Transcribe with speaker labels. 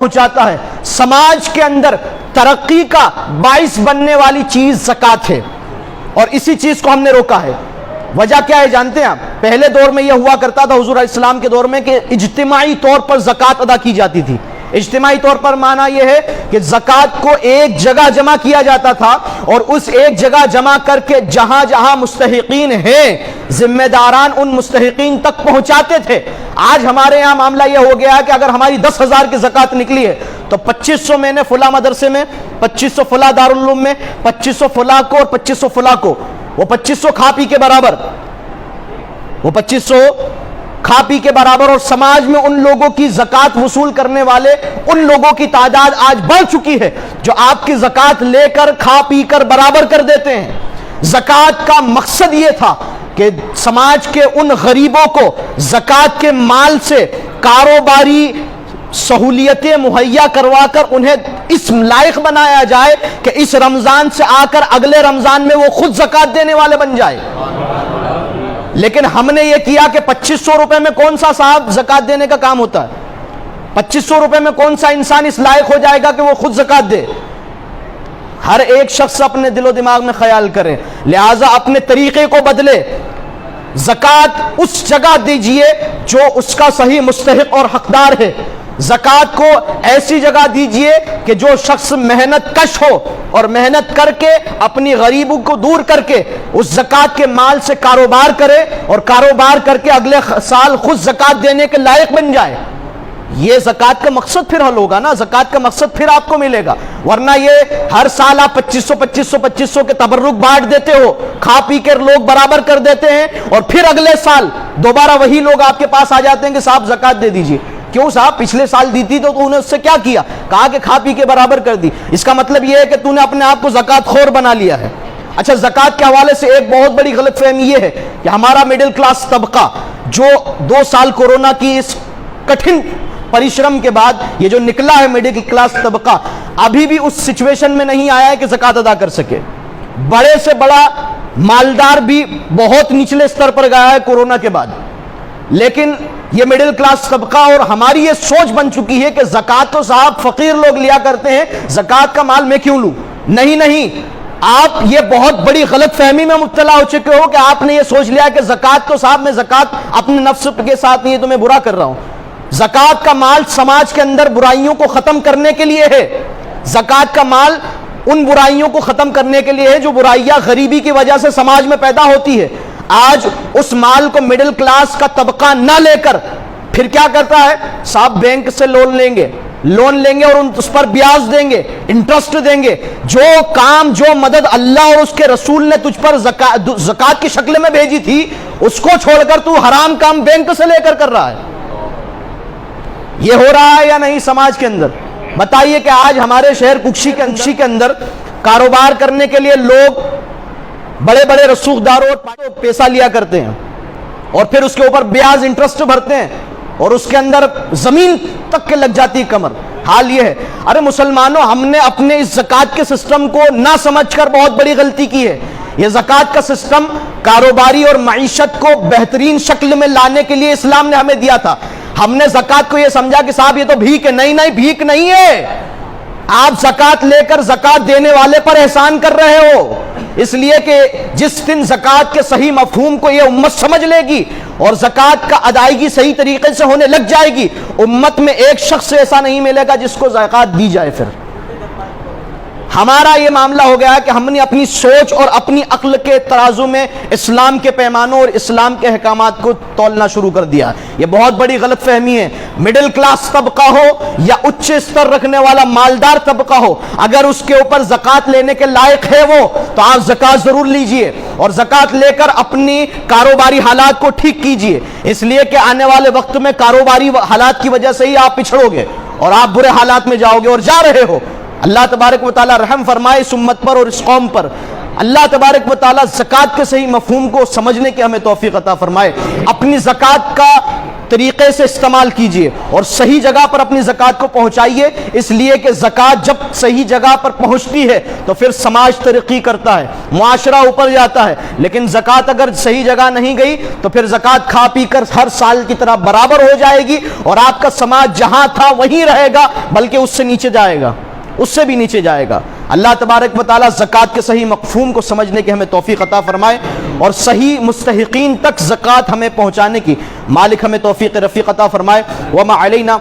Speaker 1: پہنچاتا ہے۔ سماج کے اندر ترقی کا باعث بننے والی چیز زکوٰۃ ہے، اور اسی چیز کو ہم نے روکا ہے۔ وجہ کیا ہے جانتے ہیں آپ؟ پہلے دور میں یہ ہوا کرتا تھا حضور علیہ السلام کے دور میں کہ اجتماعی طور پر زکوٰۃ ادا کی جاتی تھی۔ اجتماعی طور پر معنی یہ ہے کہ زکوٰۃ کو ایک جگہ جمع کیا جاتا تھا، اور اس ایک جگہ جمع کر کے جہاں جہاں مستحقین ہیں ذمہ داران ان مستحقین تک پہنچاتے تھے۔ آج ہمارے یہاں معاملہ یہ ہو گیا ہے کہ اگر ہماری 10,000 کی زکوٰۃ نکلی ہے تو 2500 میں نے فلاں مدرسے میں، 2500 فلاں دارالعلوم میں، 2500 فلاں کو اور 2500 فلاں کو، وہ 2500 کھا پی کے برابر، وہ 2500 کھا پی کے برابر۔ اور سماج میں ان لوگوں کی زکوٰۃ وصول کرنے والے ان لوگوں کی تعداد آج بڑھ چکی ہے جو آپ کی زکوٰۃ لے کر کھا پی کر برابر کر دیتے ہیں۔ زکوٰۃ کا مقصد یہ تھا کہ سماج کے ان غریبوں کو زکوٰۃ کے مال سے کاروباری سہولیتیں مہیا کروا کر انہیں اس لائق بنایا جائے کہ اس رمضان سے آ کر اگلے رمضان میں وہ خود زکوٰۃ دینے والے بن جائے۔ لیکن ہم نے یہ کیا کہ 2500 روپے میں کون سا صاحب زکوٰۃ دینے کا کام ہوتا ہے؟ 2500 روپے میں کون سا انسان اس لائق ہو جائے گا کہ وہ خود زکوٰۃ دے؟ ہر ایک شخص اپنے دل و دماغ میں خیال کرے، لہٰذا اپنے طریقے کو بدلے۔ زکوٰۃ اس جگہ دیجئے جو اس کا صحیح مستحق اور حقدار ہے۔ زکوٰۃ کو ایسی جگہ دیجئے کہ جو شخص محنت کش ہو اور محنت کر کے اپنی غریبوں کو دور کر کے اس زکوٰۃ کے مال سے کاروبار کرے، اور کاروبار کر کے اگلے سال خود زکوٰۃ دینے کے لائق بن جائے۔ یہ زکوٰۃ کا مقصد پھر حل ہوگا نا، زکوٰۃ کا مقصد پھر آپ کو ملے گا۔ ورنہ یہ ہر سال آپ 2500 کے تبرک بانٹ دیتے ہو، کھا پی کر لوگ برابر کر دیتے ہیں، اور پھر اگلے سال دوبارہ وہی لوگ آپ کے پاس آ جاتے ہیں کہ صاحب زکوٰۃ دے دیجیے۔ کیوں صاحب؟ پچھلے سال دی تھی تو نے اس سے کیا کیا؟ کہا کہ کھا پی کے برابر کر دی۔ اس کا مطلب یہ ہے کہ تو نے اپنے آپ کو زکوٰۃ خور بنا لیا ہے۔ اچھا، زکوٰۃ کے حوالے سے ایک بہت بڑی غلط فہمی یہ ہے کہ ہمارا مڈل کلاس طبقہ جو 2 سال کورونا کی اس کٹھن پریشرم کے بعد یہ جو نکلا ہے مڈل کلاس طبقہ، ابھی بھی اس سچویشن میں نہیں آیا ہے کہ زکوٰۃ ادا کر سکے۔ بڑے سے بڑا مالدار بھی بہت نچلے سطر پر گیا ہے کورونا کے بعد، لیکن یہ مڈل کلاس طبقہ اور ہماری یہ سوچ بن چکی ہے کہ زکوٰۃ تو صاحب فقیر لوگ لیا کرتے ہیں، زکوٰۃ کا مال میں کیوں لوں؟ نہیں، آپ یہ بہت بڑی غلط فہمی میں مبتلا ہو چکے ہو کہ آپ نے یہ سوچ لیا کہ زکوٰۃ تو صاحب میں زکوٰۃ اپنے نفس کے ساتھ نہیں ہے تو میں برا کر رہا ہوں۔ زکوٰۃ کا مال سماج کے اندر برائیوں کو ختم کرنے کے لیے ہے۔ زکوٰۃ کا مال ان برائیوں کو ختم کرنے کے لیے ہے جو برائیاں غریبی کی وجہ سے سماج میں پیدا ہوتی ہے۔ آج اس مال کو مڈل کلاس کا طبقہ نہ لے کر پھر کیا کرتا ہے؟ صاحب بینک سے لون لیں گے اور اس پر بیاج دیں گے، انٹرسٹ دیں گے۔ جو کام، جو مدد اللہ اور اس کے رسول نے تجھ پر زکوٰۃ کی شکل میں بھیجی تھی، اس کو چھوڑ کر تو حرام کام بینک سے لے کر رہا ہے۔ یہ ہو رہا ہے یا نہیں سماج کے اندر؟ بتائیے کہ آج ہمارے شہر ککشی کے اندر کاروبار کرنے کے لیے لوگ بڑے بڑے رسوخداروں پیسہ لیا کرتے ہیں، اور پھر اس کے اوپر بیاج انٹرسٹ بھرتے ہیں، اور اس کے اندر زمین تک کے لگ جاتی کمر۔ حال یہ ہے، ارے مسلمانوں، ہم نے اپنے اس زکوٰۃ کے سسٹم کو نہ سمجھ کر بہت بڑی غلطی کی ہے۔ یہ زکوٰۃ کا سسٹم کاروباری اور معیشت کو بہترین شکل میں لانے کے لیے اسلام نے ہمیں دیا تھا۔ ہم نے زکوٰۃ کو یہ سمجھا کہ صاحب یہ تو بھیک ہے۔ نہیں، بھیک نہیں ہے۔ آپ زکوٰۃ لے کر زکوٰۃ دینے والے پر احسان کر رہے ہو، اس لیے کہ جس دن زکوٰۃ کے صحیح مفہوم کو یہ امت سمجھ لے گی اور زکوٰۃ کا ادائیگی صحیح طریقے سے ہونے لگ جائے گی، امت میں ایک شخص ایسا نہیں ملے گا جس کو زکوٰۃ دی جائے۔ پھر ہمارا یہ معاملہ ہو گیا کہ ہم نے اپنی سوچ اور اپنی عقل کے ترازو میں اسلام کے پیمانوں اور اسلام کے احکامات کو تولنا شروع کر دیا۔ یہ بہت بڑی غلط فہمی ہے۔ مڈل کلاس طبقہ ہو یا اچھ استر رکھنے والا مالدار طبقہ ہو، اگر اس کے اوپر زکوٰۃ لینے کے لائق ہے وہ، تو آپ زکوٰۃ ضرور لیجئے، اور زکوٰۃ لے کر اپنی کاروباری حالات کو ٹھیک کیجئے، اس لیے کہ آنے والے وقت میں کاروباری حالات کی وجہ سے ہی آپ پچھڑو گے اور آپ برے حالات میں جاؤ گے، اور جا رہے ہو۔ اللہ تبارک و تعالی رحم فرمائے اس امت پر اور اس قوم پر۔ اللہ تبارک و تعالی زکوٰۃ کے صحیح مفہوم کو سمجھنے کی ہمیں توفیق عطا فرمائے۔ اپنی زکوٰۃ کا طریقے سے استعمال کیجئے اور صحیح جگہ پر اپنی زکوٰۃ کو پہنچائیے، اس لیے کہ زکوٰۃ جب صحیح جگہ پر پہنچتی ہے تو پھر سماج ترقی کرتا ہے، معاشرہ اوپر جاتا ہے۔ لیکن زکوٰۃ اگر صحیح جگہ نہیں گئی تو پھر زکوٰۃ کھا پی کر ہر سال کی طرح برابر ہو جائے گی اور آپ کا سماج جہاں تھا وہیں رہے گا، بلکہ اس سے نیچے جائے گا، اس سے بھی نیچے جائے گا۔ اللہ تبارک و تعالیٰ زکوٰۃ کے صحیح مفہوم کو سمجھنے کی ہمیں توفیق عطا فرمائے اور صحیح مستحقین تک زکوٰۃ ہمیں پہنچانے کی مالک ہمیں توفیق رفیق عطا فرمائے۔ وما علینا